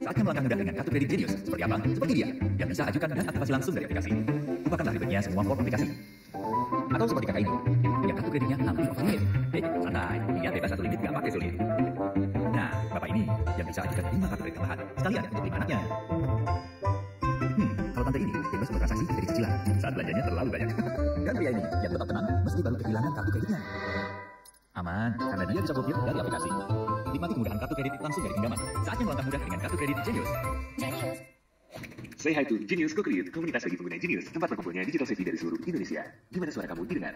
Saatnya melangkah mudah dengan kartu kredit Genius. Seperti apa? Seperti dia, yang bisa ajukan dan aktifasi langsung dari aplikasi. Lupakanlah ribetnya semua form aplikasi. Atau seperti kakak ini, yang kartu kreditnya hampir overlimit. Santai, ingat bebas satu limit gak pakai sulit. Nah, bapak ini yang bisa ajukan 5 kartu kredit tambahan, sekalian untuk 5 anaknya. Kalau tante ini bebas bertransaksi dari cicilan saat belanjanya terlalu banyak. Dan pria ini yang tetap tenang meski baru kehilangan kartu kreditnya. Aman, karena dia bisa blokir dari aplikasi. Nikmati kemudahan kartu kredit langsung dari genggaman. Saatnya melangkah mudah dengan kartu kredit Genius. Say hi to Genius Co-Create, komunitas bagi pengguna Genius, tempat berkumpulnya digital city dari seluruh Indonesia, di mana suara kamu didengar.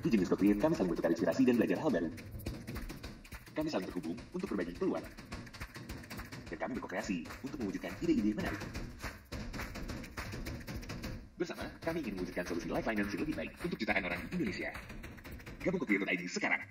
Di Genius Co-Create, kami saling bertukar inspirasi dan belajar hal baru. Kami saling terhubung untuk berbagi peluang. Dan kami berkreasi untuk mewujudkan ide-ide menarik. Bersama, kami ingin mewujudkan solusi life finance yang lebih baik untuk jutaan orang di Indonesia. Gabung ke Create.id sekarang.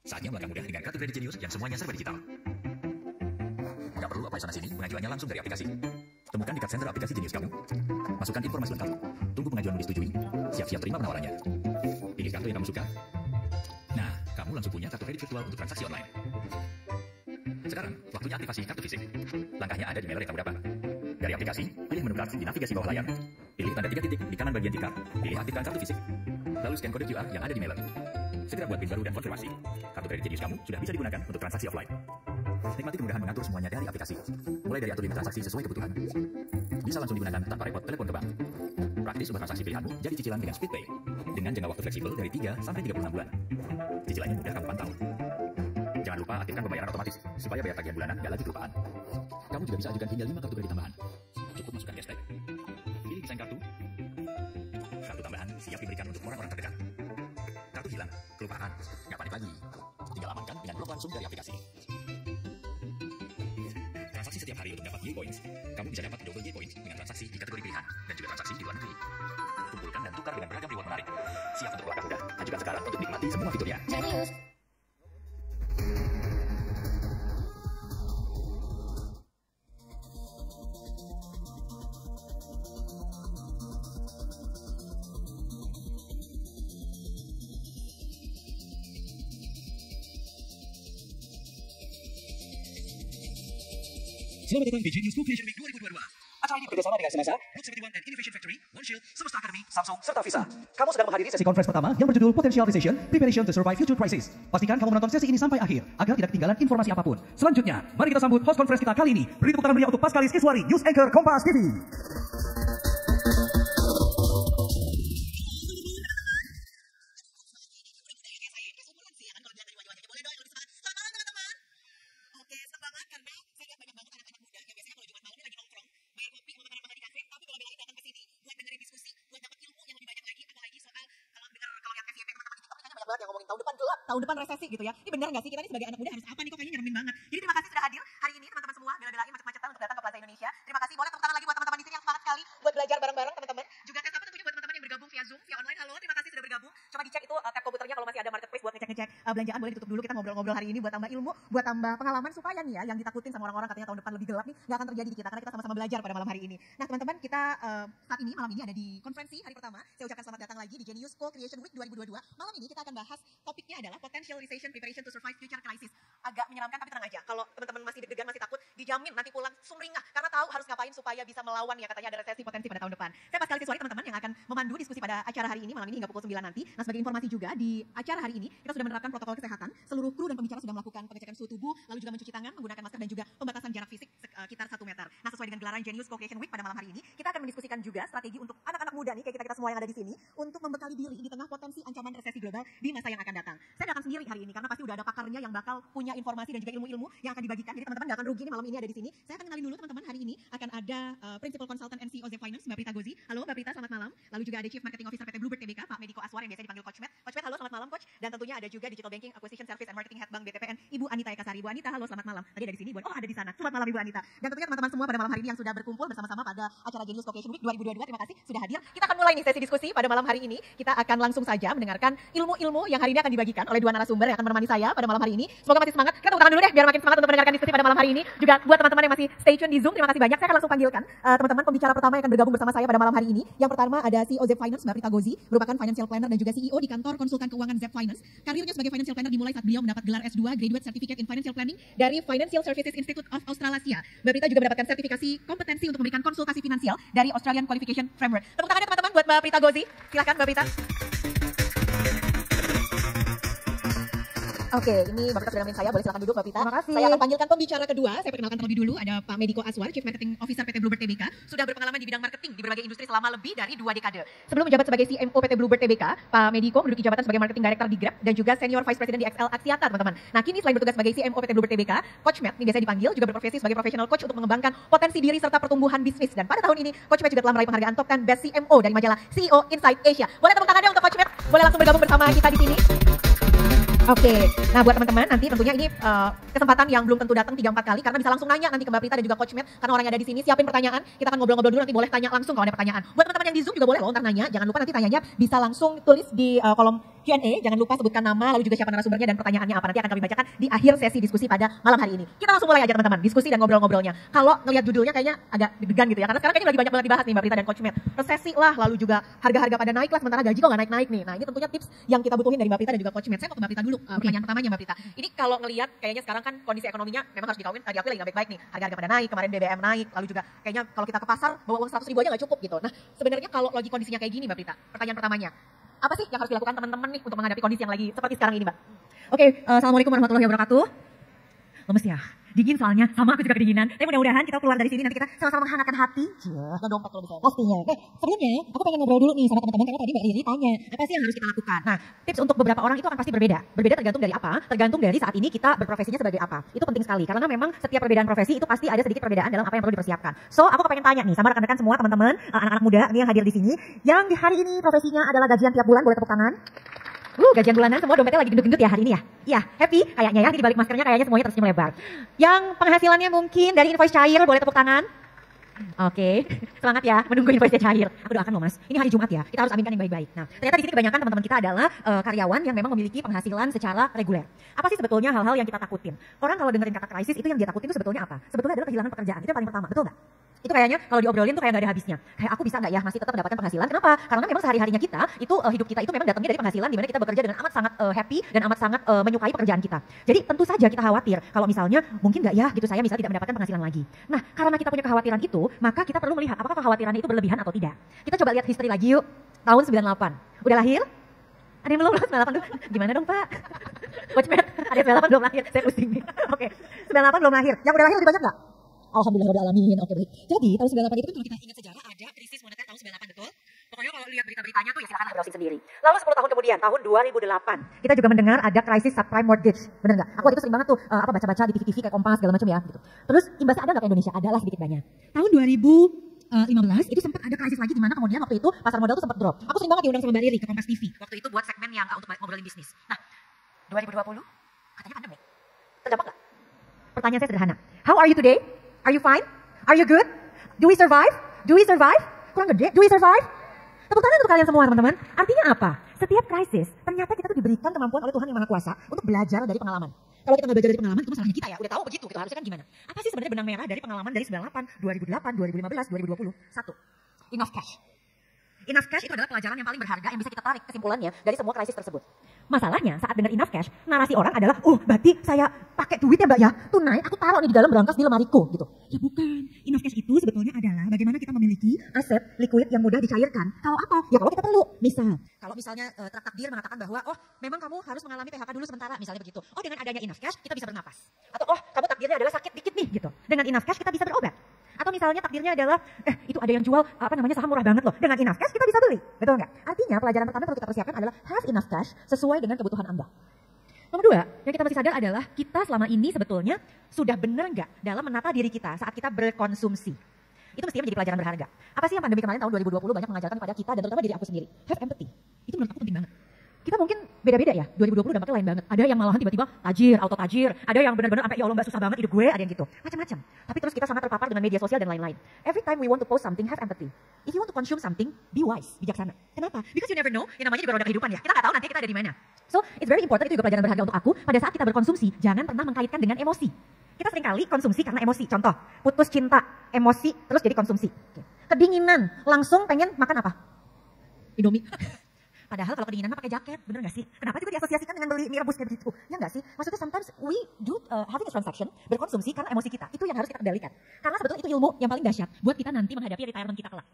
Saatnya melangkah mudah dengan kartu kredit Genius yang semuanya serba digital. Gak perlu apply sana sini, pengajuannya langsung dari aplikasi. Temukan di card center aplikasi Genius kamu. Masukkan informasi lengkap. Tunggu pengajuan disetujui. Siap-siap terima penawarannya. Pilih kartu yang kamu suka. Nah, kamu langsung punya kartu kredit virtual untuk transaksi online. Sekarang, waktunya aktifasi kartu fisik. Langkahnya ada di mailer yang kamu dapat. Dari aplikasi, pilih menu kartu di navigasi bawah layar. Pilih tanda 3 titik di kanan bagian tikar. Pilih aktifkan kartu fisik. Lalu scan kode QR yang ada di mailer. Segera buat PIN baru dan konfirmasi. Kartu kredit Genius kamu sudah bisa digunakan untuk transaksi offline. Nikmati kemudahan mengatur semuanya dari aplikasi. Mulai dari atur limit transaksi sesuai kebutuhan. Bisa langsung digunakan tanpa repot telepon ke bank. Praktis untuk transaksi pilihanmu jadi cicilan dengan SpeedPay. Dengan jangka waktu fleksibel dari 3 sampai 36 bulan. Cicilannya mudah kamu pantau. Jangan lupa aktifkan pembayaran otomatis supaya bayar tagihan bulanan gak lagi kelupaan. Kamu juga bisa ajukan hingga 5 kartu kredit tambahan. Cukup masukkan cashback. Pilih desain kartu. Kartu tambahan siap diberikan untuk orang-orang terdekat. Kartu hilang, kelupaan, gak panik lagi. Tinggal amankan dengan blok langsung dari aplikasi. Transaksi setiap hari untuk dapat Y-Points. Kamu bisa dapat double Y-Points dengan transaksi di kategori pilihan dan juga transaksi di luar negeri. Kumpulkan dan tukar dengan beragam reward menarik. Siap untuk langkah mudah. Ajukan sekarang untuk nikmati semua fiturnya. Genius. Selamat datang di Genius Co-Creation Week 2022. Acara ini bekerjasama dengan Semasa, Root 71 and Innovation Factory, OneShield, Semesta Academy, Samsung, serta Visa. Kamu sedang menghadiri sesi conference pertama yang berjudul Potential Recession, Preparation to Survive Future Crisis. Pastikan kamu menonton sesi ini sampai akhir, agar tidak ketinggalan informasi apapun. Selanjutnya, mari kita sambut host conference kita kali ini. Beri tepuk tangan meriah untuk Paskalis Kiswari, News Anchor Kompas TV. Yang ngomongin tahun depan gelap, tahun depan resesi gitu ya. Ini benar nggak sih, kita ini sebagai anak muda harus apa nih, kok kayaknya nyeremin banget. Jadi terima kasih sudah hadir hari ini teman-teman semua, bela-belain macet-macetan untuk datang ke Plaza Indonesia. Terima kasih, boleh tepuk tangan lagi buat teman-teman di sini yang semangat sekali buat belajar bareng-bareng teman-teman. Juga tes apa tentunya buat teman-teman yang bergabung via Zoom, via online. Halo, terima kasih sudah bergabung. Coba dicek itu tab komputernya kalau masih ada marketplace buat ngecek-ngecek belanjaan, boleh ditutup dulu. Kita ngobrol-ngobrol hari ini buat tambah ilmu, buat tambah pengalaman supaya nih ya yang ditakutin sama orang-orang katanya tahun depan lebih gelap nih nggak akan terjadi di kita karena kita sama-sama belajar pada malam hari ini. Nah teman-teman, kita saat ini malam ini ada di konferensi hari pertama. Saya ucapkan selamat datang lagi di Genius Co-Creation Week 2022. Malam ini kita akan bahas topiknya adalah Potential Recession, Preparation to Survive Future Crisis. Agak menyeramkan tapi tenang aja. Kalau teman-teman masih deg-degan, masih takut, dijamin nanti pulang sumringah karena tahu harus ngapain supaya bisa melawan ya katanya ada resesi potensi pada tahun depan. Saya Paskalis Kiswari teman-teman yang akan memandu diskusi pada acara hari ini malam ini hingga pukul 9 nanti. Nah sebagai informasi juga di acara hari ini kita sudah menerapkan protokol kesehatan. Seluruh kru dan pembicara sudah melakukan pengecekan suhu tubuh, lalu juga mencuci tangan, menggunakan masker dan juga pembatasan jarak fisik sekitar 1 meter. Nah sesuai dengan gelaran Genius Co-Creation Week pada malam hari ini, kita akan mendiskusikan juga strategi untuk anak-anak muda nih kayak kita semua yang ada di sini untuk membekali diri di tengah potensi ancaman resesi global di masa yang akan datang. Saya datang sendiri hari ini karena pasti udah ada pakarnya yang bakal punya informasi dan juga ilmu-ilmu yang akan dibagikan. Jadi teman-teman gak akan rugi nih malam ini ada di sini. Saya akan kenalin dulu teman-teman, hari ini akan ada Principal Consultant and CEO Zep Finance, Mbak Prita Gozi. Halo Mbak Prita, selamat malam. Lalu juga ada Chief Marketing Officer PT Bluebird Tbk, Pak Mediko Aswar yang biasa dipanggil Coach Matt. Coach Matt, halo, selamat malam Coach. Dan tentunya ada juga Digital Banking Acquisition Service and Marketing Head Bank BTPN, Ibu Ani Anita Ekasari. Bu Anita, halo selamat malam. Tadi ada di sini, oh ada di sana. Selamat malam Ibu Anita. Dan tentunya teman-teman semua pada malam hari ini yang sudah berkumpul bersama-sama pada acara Genius Vocation Week 2022. Terima kasih sudah hadir. Kita akan mulai nih sesi diskusi pada malam hari ini. Kita akan langsung saja mendengarkan ilmu-ilmu yang hari ini akan dibagikan oleh dua narasumber yang akan menemani saya pada malam hari ini. Semoga masih semangat. Kita tepuk tangan dulu deh biar makin semangat untuk mendengarkan diskusi pada malam hari ini. Juga buat teman-teman yang masih stay tune di Zoom, terima kasih banyak. Saya akan langsung panggilkan teman-teman pembicara pertama yang akan bergabung bersama saya pada malam hari ini. Yang pertama ada CEO Zep Finance, Mbak Prita Gozi, merupakan financial planner dan juga CEO di kantor konsultan keuangan Zep Finance. Karirnya sebagai financial planner dimulai saat beliau mendapat gelar S2 Graduate Certificate in Financial Planning dari Financial Services Institute of Australasia. Mbak Prita juga mendapatkan sertifikasi kompetensi untuk memberikan konsultasi finansial dari Australian Qualification Framework. Tepuk tangannya teman-teman buat Mbak Prita Gozi. Silakan Mbak Prita. Oke, ini Mbak Prita sudah nemenin saya, boleh silakan duduk Mbak Prita. Terima kasih. Saya akan panggilkan pembicara kedua. Saya perkenalkan terlebih dulu, ada Pak Mediko Aswar, Chief Marketing Officer PT Bluebird Tbk. Sudah berpengalaman di bidang marketing di berbagai industri selama lebih dari 2 dekade. Sebelum menjabat sebagai CMO PT Bluebird Tbk, Pak Mediko menduduki jabatan sebagai Marketing Director di Grab dan juga Senior Vice President di XL Axiata, teman-teman. Nah, kini selain bertugas sebagai CMO PT Bluebird Tbk, Coach Matt, ini biasa dipanggil, juga berprofesi sebagai professional coach untuk mengembangkan potensi diri serta pertumbuhan bisnis. Dan pada tahun ini, Coach Matt juga telah meraih penghargaan Top 10 Best CMO dari majalah CEO Inside Asia. Boleh tepuk tangannya untuk Coach Matt? Boleh langsung bergabung bersama kita di sini? Oke, nah buat teman-teman nanti tentunya ini kesempatan yang belum tentu datang 3-4 kali karena bisa langsung nanya nanti ke Mbak Prita dan juga Coach Matt karena orang yang ada di sini siapin pertanyaan, kita akan ngobrol-ngobrol dulu nanti boleh tanya langsung kalau ada pertanyaan. Buat teman-teman yang di Zoom juga boleh loh ntar nanya, jangan lupa nanti tanyanya bisa langsung tulis di kolom Q&A, jangan lupa sebutkan nama lalu juga siapa narasumbernya dan pertanyaannya apa, nanti akan kami bacakan di akhir sesi diskusi pada malam hari ini. Kita langsung mulai aja teman-teman, diskusi dan ngobrol-ngobrolnya. Kalau ngelihat judulnya kayaknya agak deg-degan gitu ya karena sekarang kayaknya lagi banyak banget dibahas nih Mbak Prita dan Coach Matt. Resesi lah, lalu juga harga-harga pada naik lah sementara gaji kok nggak naik-naik nih. Nah, ini tentunya tips yang kita butuhin dari Mbak Prita dan juga Coach Matt. Saya mau ke Mbak Prita dulu. Pertanyaan pertamanya Mbak Prita. Ini kalau ngelihat kayaknya sekarang kan kondisi ekonominya memang harus diakui lagi nggak baik-baik nih. Harga-harga pada naik, kemarin BBM naik, lalu juga kayaknya kalau kita ke pasar bawa uang 100 ribu aja nggak cukup gitu. Nah, sebenarnya kalau lagi kondisinya kayak gini Mbak Prita, pertanyaan pertamanya, apa sih yang harus dilakukan teman-teman nih untuk menghadapi kondisi yang lagi seperti sekarang ini Mbak? Oke, Assalamualaikum warahmatullahi wabarakatuh. Lemes ya? Dingin soalnya, sama aku juga kedinginan. Tapi mudah-mudahan kita keluar dari sini nanti kita sama-sama menghangatkan hati. Ya, dompet kalau bisa. Pastinya. Sebelumnya aku pengen ngobrol dulu nih sama teman-teman karena tadi Mbak Riri tanya, apa sih yang harus kita lakukan? Nah, tips untuk beberapa orang itu akan pasti berbeda. Berbeda tergantung dari apa? Tergantung dari saat ini kita berprofesinya sebagai apa. Itu penting sekali karena memang setiap perbedaan profesi itu pasti ada sedikit perbedaan dalam apa yang perlu dipersiapkan. So, aku pengen tanya nih sama rekan-rekan semua teman-teman, anak-anak muda nih yang hadir di sini, yang di hari ini profesinya adalah gajian tiap bulan, boleh tepuk tangan. Gajian bulanan semua dompetnya lagi gendut-gendut ya hari ini ya? Iya, happy kayaknya ya, di balik maskernya kayaknya semuanya tersenyum lebar. Yang penghasilannya mungkin dari invoice cair, boleh tepuk tangan? Oke, semangat ya menunggu invoice cair. Aku doakan loh mas, ini hari Jumat ya, kita harus aminkan yang baik-baik. Nah, ternyata di sini kebanyakan teman-teman kita adalah karyawan yang memang memiliki penghasilan secara reguler. Apa sih sebetulnya hal-hal yang kita takutin? Orang kalau dengerin kata krisis itu yang dia takutin itu sebetulnya apa? Sebetulnya adalah kehilangan pekerjaan, itu yang paling pertama, betul nggak? Itu kayaknya kalau diobrolin tuh kayak nggak ada habisnya. Kayak aku bisa nggak ya masih tetap mendapatkan penghasilan? Kenapa? Karena memang sehari-harinya kita itu hidup kita itu memang datangnya dari penghasilan di mana kita bekerja dengan amat sangat happy dan amat sangat menyukai pekerjaan kita. Jadi tentu saja kita khawatir kalau misalnya mungkin nggak ya gitu saya misalnya tidak mendapatkan penghasilan lagi. Nah, karena kita punya kekhawatiran itu, maka kita perlu melihat apakah kekhawatiran itu berlebihan atau tidak. Kita coba lihat history lagi yuk. Tahun 98. Udah lahir? Ada yang belum 98 dulu? Gimana dong Pak? Coach Matt, ada 98 belum lahir? Saya pusing nih. Oke, 98 belum lahir. Yang udah lahir lebih banyak nggak? Alhamdulillah rabbil alamin. Oke, baik. Jadi tahun 98 itu kan kalau kita ingat sejarah ada krisis moneter tahun 98 betul. Pokoknya kalau lihat berita-beritanya tuh ya silakan browsing sendiri. Lalu 10 tahun kemudian tahun 2008 kita juga mendengar ada krisis subprime mortgage. Benar nggak? Aku waktu itu sering banget tuh baca-baca di TV-TV kayak Kompas segala macam ya gitu. Terus imbasnya ada nggak ke Indonesia? Adalah sedikit banyak. Tahun 2015 itu sempat ada krisis lagi di mana kemudian waktu itu pasar modal tuh sempat drop. Aku sering banget diundang sama Mbak Riri ke Kompas TV. Waktu itu buat segmen yang untuk ngobrolin bisnis. Nah, 2020 katanya pandemi. Terdampak nggak? Pertanyaan saya sederhana. How are you today? Are you fine? Are you good? Do we survive? Do we survive? Kurang gede. Do we survive? Tepuk tangan untuk kalian semua teman-teman. Artinya apa? Setiap krisis, ternyata kita tuh diberikan kemampuan oleh Tuhan Yang Maha Kuasa untuk belajar dari pengalaman. Kalau kita nggak belajar dari pengalaman, itu masalahnya kita ya. Udah tahu begitu, gitu. Harusnya kan gimana? Apa sih sebenarnya benang merah dari pengalaman dari 98, 2008, 2015, 2020? 1. Enough cash. Enough cash itu adalah pelajaran yang paling berharga yang bisa kita tarik kesimpulannya dari semua krisis tersebut. Masalahnya saat dengar enough cash, narasi orang adalah, berarti saya pakai duit ya mbak ya, tunai, aku taruh nih di dalam berangkas di lemariku gitu. Ya bukan, enough cash itu sebetulnya adalah bagaimana kita memiliki aset liquid yang mudah dicairkan. Kalau apa? Ya kalau kita perlu. Kalau misalnya takdir mengatakan bahwa, memang kamu harus mengalami PHK dulu sementara, misalnya begitu. Dengan adanya enough cash kita bisa bernapas. Atau kamu takdirnya adalah sakit dikit nih gitu. Dengan enough cash kita bisa berobat. Atau misalnya takdirnya adalah, itu ada yang jual saham murah banget loh. Dengan enough cash kita bisa beli, betul nggak? Artinya pelajaran pertama yang perlu kita persiapkan adalah have enough cash sesuai dengan kebutuhan Anda. Nomor 2, yang kita mesti sadar adalah kita selama ini sebetulnya sudah benar nggak dalam menata diri kita saat kita berkonsumsi. Itu mestinya menjadi pelajaran berharga. Apa sih yang pandemi kemarin tahun 2020 banyak mengajarkan kepada kita dan terutama diri aku sendiri? Have empathy. Itu menurut aku penting banget. kita mungkin beda-beda ya. 2020 dampaknya lain banget. Ada yang malahan tiba-tiba tajir, auto tajir. Ada yang benar-benar sampai ya Allah mbak susah banget hidup gue, ada yang gitu. Macam-macam. Tapi terus kita sangat terpapar dengan media sosial dan lain-lain. Every time we want to post something, have empathy. If you want to consume something, be wise, bijaksana. Kenapa? Because you never know, yang namanya juga roda kehidupan ya. Kita nggak tahu nanti kita ada di mana. So, it's very important, itu juga pelajaran berharga untuk aku. Pada saat kita berkonsumsi, jangan pernah mengkaitkan dengan emosi. Kita seringkali konsumsi karena emosi. Contoh, putus cinta, emosi, terus jadi konsumsi. Kedinginan, langsung pengen makan apa? Indomie. Padahal kalau kedinginan mah pakai jaket, bener gak sih? Kenapa juga diasosiasikan dengan beli mie rebus kayak begitu? Ya gak sih? Maksudnya sometimes we do having a transaction, berkonsumsi karena emosi kita. Itu yang harus kita kendalikan. Karena sebetulnya itu ilmu yang paling dahsyat buat kita nanti menghadapi retirement kita kelak.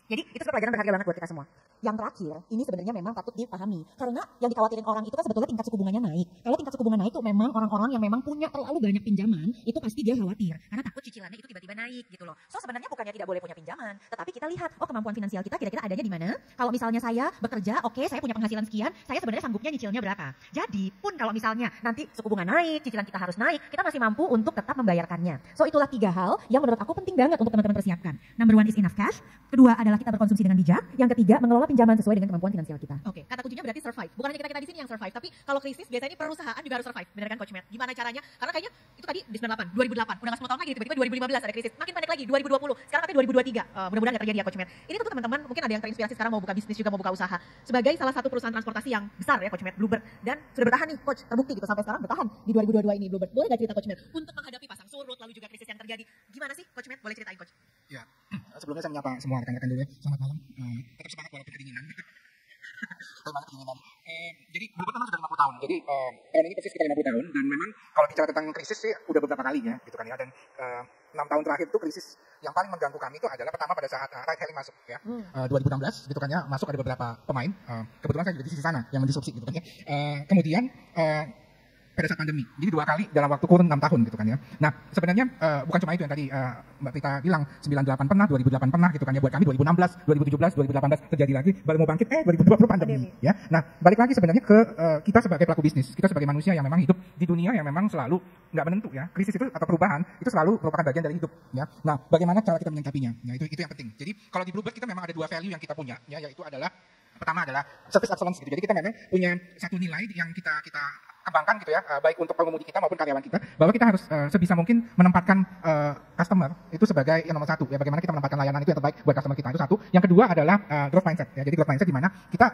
Jadi itu sebenarnya pelajaran berharga banget buat kita semua. Yang terakhir, ini sebenarnya memang patut dipahami. Karena yang dikhawatirin orang itu kan sebetulnya tingkat suku bunganya naik. Kalau tingkat suku bunga naik itu memang orang-orang yang memang punya terlalu banyak pinjaman, itu pasti dia khawatir. Karena takut cicilannya itu tiba-tiba naik gitu loh. So sebenarnya bukannya tidak boleh punya pinjaman, tetapi kita lihat, oh kemampuan finansial kita kira-kira adanya di mana. Kalau misalnya saya bekerja, oke, saya punya penghasilan sekian, saya sebenarnya sanggupnya nyicilnya berapa. Jadi pun kalau misalnya nanti suku bunga naik, cicilan kita harus naik, kita masih mampu untuk tetap membayarkannya. So itulah 3 hal yang menurut aku penting banget untuk teman-teman persiapkan. Number 1 is enough cash. Kedua adalah kita berkonsumsi dengan bijak. Yang ketiga, mengelola pinjaman sesuai dengan kemampuan finansial kita. Oke, kata kuncinya berarti survive. Bukan hanya kita di sini yang survive, tapi kalau krisis biasanya perusahaan juga harus survive. Benar kan Coach Matt? Gimana caranya? Karena kayaknya itu tadi di 98, 2008, udah nggak 10 tahun lagi, tiba-tiba 2015 ada krisis. Makin pendek lagi 2020. Sekarang katanya 2023. Mudah-mudahan nggak terjadi ya Coach Matt. Ini tuh teman-teman mungkin ada yang terinspirasi sekarang mau buka bisnis juga mau buka usaha. Sebagai salah satu perusahaan transportasi yang besar ya Coach Matt, Bluebird, dan sudah bertahan nih Coach, terbukti gitu sampai sekarang bertahan di 2022 ini Bluebird. Boleh nggak cerita Coach Matt untuk menghadapi pasang surut lalu juga krisis yang terjadi? Gimana sih Coach Matt? Boleh ceritain Coach? Ya, sebelumnya saya menyapa semua rekan-rekan dulu ya. Selamat malam. Tetap semangat walaupun kedinginan. Tetap banget kedinginan. Jadi Bluebird kan sudah 50 tahun. Jadi tahun ini persis kita 50 tahun dan memang kalau bicara tentang krisis sih udah beberapa kali ya gitu kan ya. Dan 6 tahun terakhir itu krisis yang paling mengganggu kami itu adalah pertama pada saat ride hailing masuk ya. 2016 gitu kan ya, masuk ada beberapa pemain. Kebetulan saya juga di sisi sana yang mendisrupsi gitu kan ya. Kemudian pada saat pandemi. Jadi 2 kali dalam waktu kurun 6 tahun gitu kan ya. Nah, sebenarnya bukan cuma itu yang tadi Mbak Prita bilang 98 pernah, 2008 pernah gitu kan ya. Buat kami 2016, 2017, 2018 terjadi lagi, baru mau bangkit 2020 pandemi ya. Nah, balik lagi sebenarnya ke kita sebagai pelaku bisnis, kita sebagai manusia yang memang hidup di dunia yang memang selalu nggak menentu ya. Krisis itu atau perubahan itu selalu merupakan bagian dari hidup ya. Nah, bagaimana cara kita menyikapinya? Ya, itu yang penting. Jadi kalau di Bluebird kita memang ada 2 value yang kita punya ya, yaitu adalah pertama adalah service excellence gitu. Jadi kita memang punya satu nilai yang kita kembangkan gitu ya, baik untuk pengemudi kita maupun karyawan kita, bahwa kita harus sebisa mungkin menempatkan customer itu sebagai yang nomor 1 ya. Bagaimana kita menempatkan layanan itu yang terbaik buat customer kita itu satu. Yang kedua adalah growth mindset ya. Jadi growth mindset di mana kita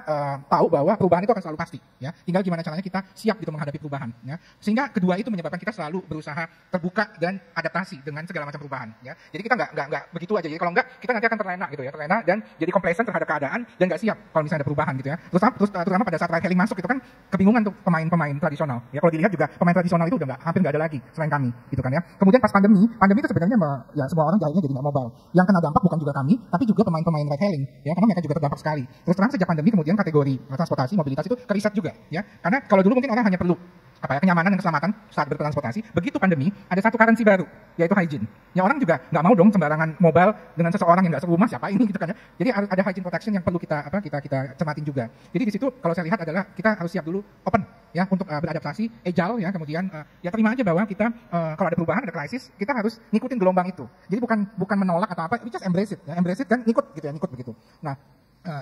tahu bahwa perubahan itu akan selalu pasti ya. Tinggal gimana caranya kita siap gitu menghadapi perubahan ya. Sehingga kedua itu menyebabkan kita selalu berusaha terbuka dan adaptasi dengan segala macam perubahan ya. Jadi kita nggak begitu aja. Jadi kalau nggak kita nanti akan terlena gitu ya, terlena dan jadi complacent terhadap keadaan dan nggak siap kalau misalnya ada perubahan gitu ya. Terutama pada saat ride hailing masuk itu kan kebingungan tuh pemain tradisional ya. Kalau dilihat juga pemain tradisional itu udah hampir nggak ada lagi selain kami gitu kan ya. Kemudian pas pandemi itu sebenarnya ya semua orang jadinya jadi nggak mobile. Yang kena dampak bukan juga kami, tapi juga pemain-pemain ride hailing ya, karena mereka juga terdampak sekali. Terus terang sejak pandemi kemudian kategori transportasi mobilitas itu keriset juga ya. Karena kalau dulu mungkin orang hanya perlu kenyamanan dan keselamatan saat bertransportasi. Begitu pandemi ada satu currency baru yaitu hygiene. Ya orang juga nggak mau dong sembarangan mobile dengan seseorang yang nggak serumah, siapa ini gitu kan ya. Jadi ada hygiene protection yang perlu kita cermatin juga. Jadi di situ kalau saya lihat adalah kita harus siap dulu open ya untuk beradaptasi, agile ya. Kemudian ya terima aja bahwa kita kalau ada perubahan, ada krisis, kita harus ngikutin gelombang itu. Jadi bukan menolak atau apa, we just embrace it ya. Embrace it kan ngikut gitu ya, ngikut begitu. Nah,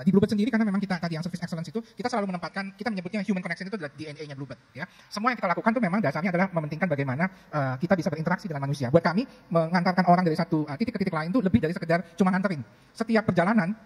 di Bluebird sendiri karena memang kita tadi yang service excellence itu kita selalu menempatkan, kita menyebutnya human connection itu adalah DNA-nya Bluebird ya. Semua yang kita lakukan tuh memang dasarnya adalah mementingkan bagaimana kita bisa berinteraksi dengan manusia. Buat kami mengantarkan orang dari satu titik ke titik lain itu lebih dari sekedar cuma nganterin. Setiap perjalanan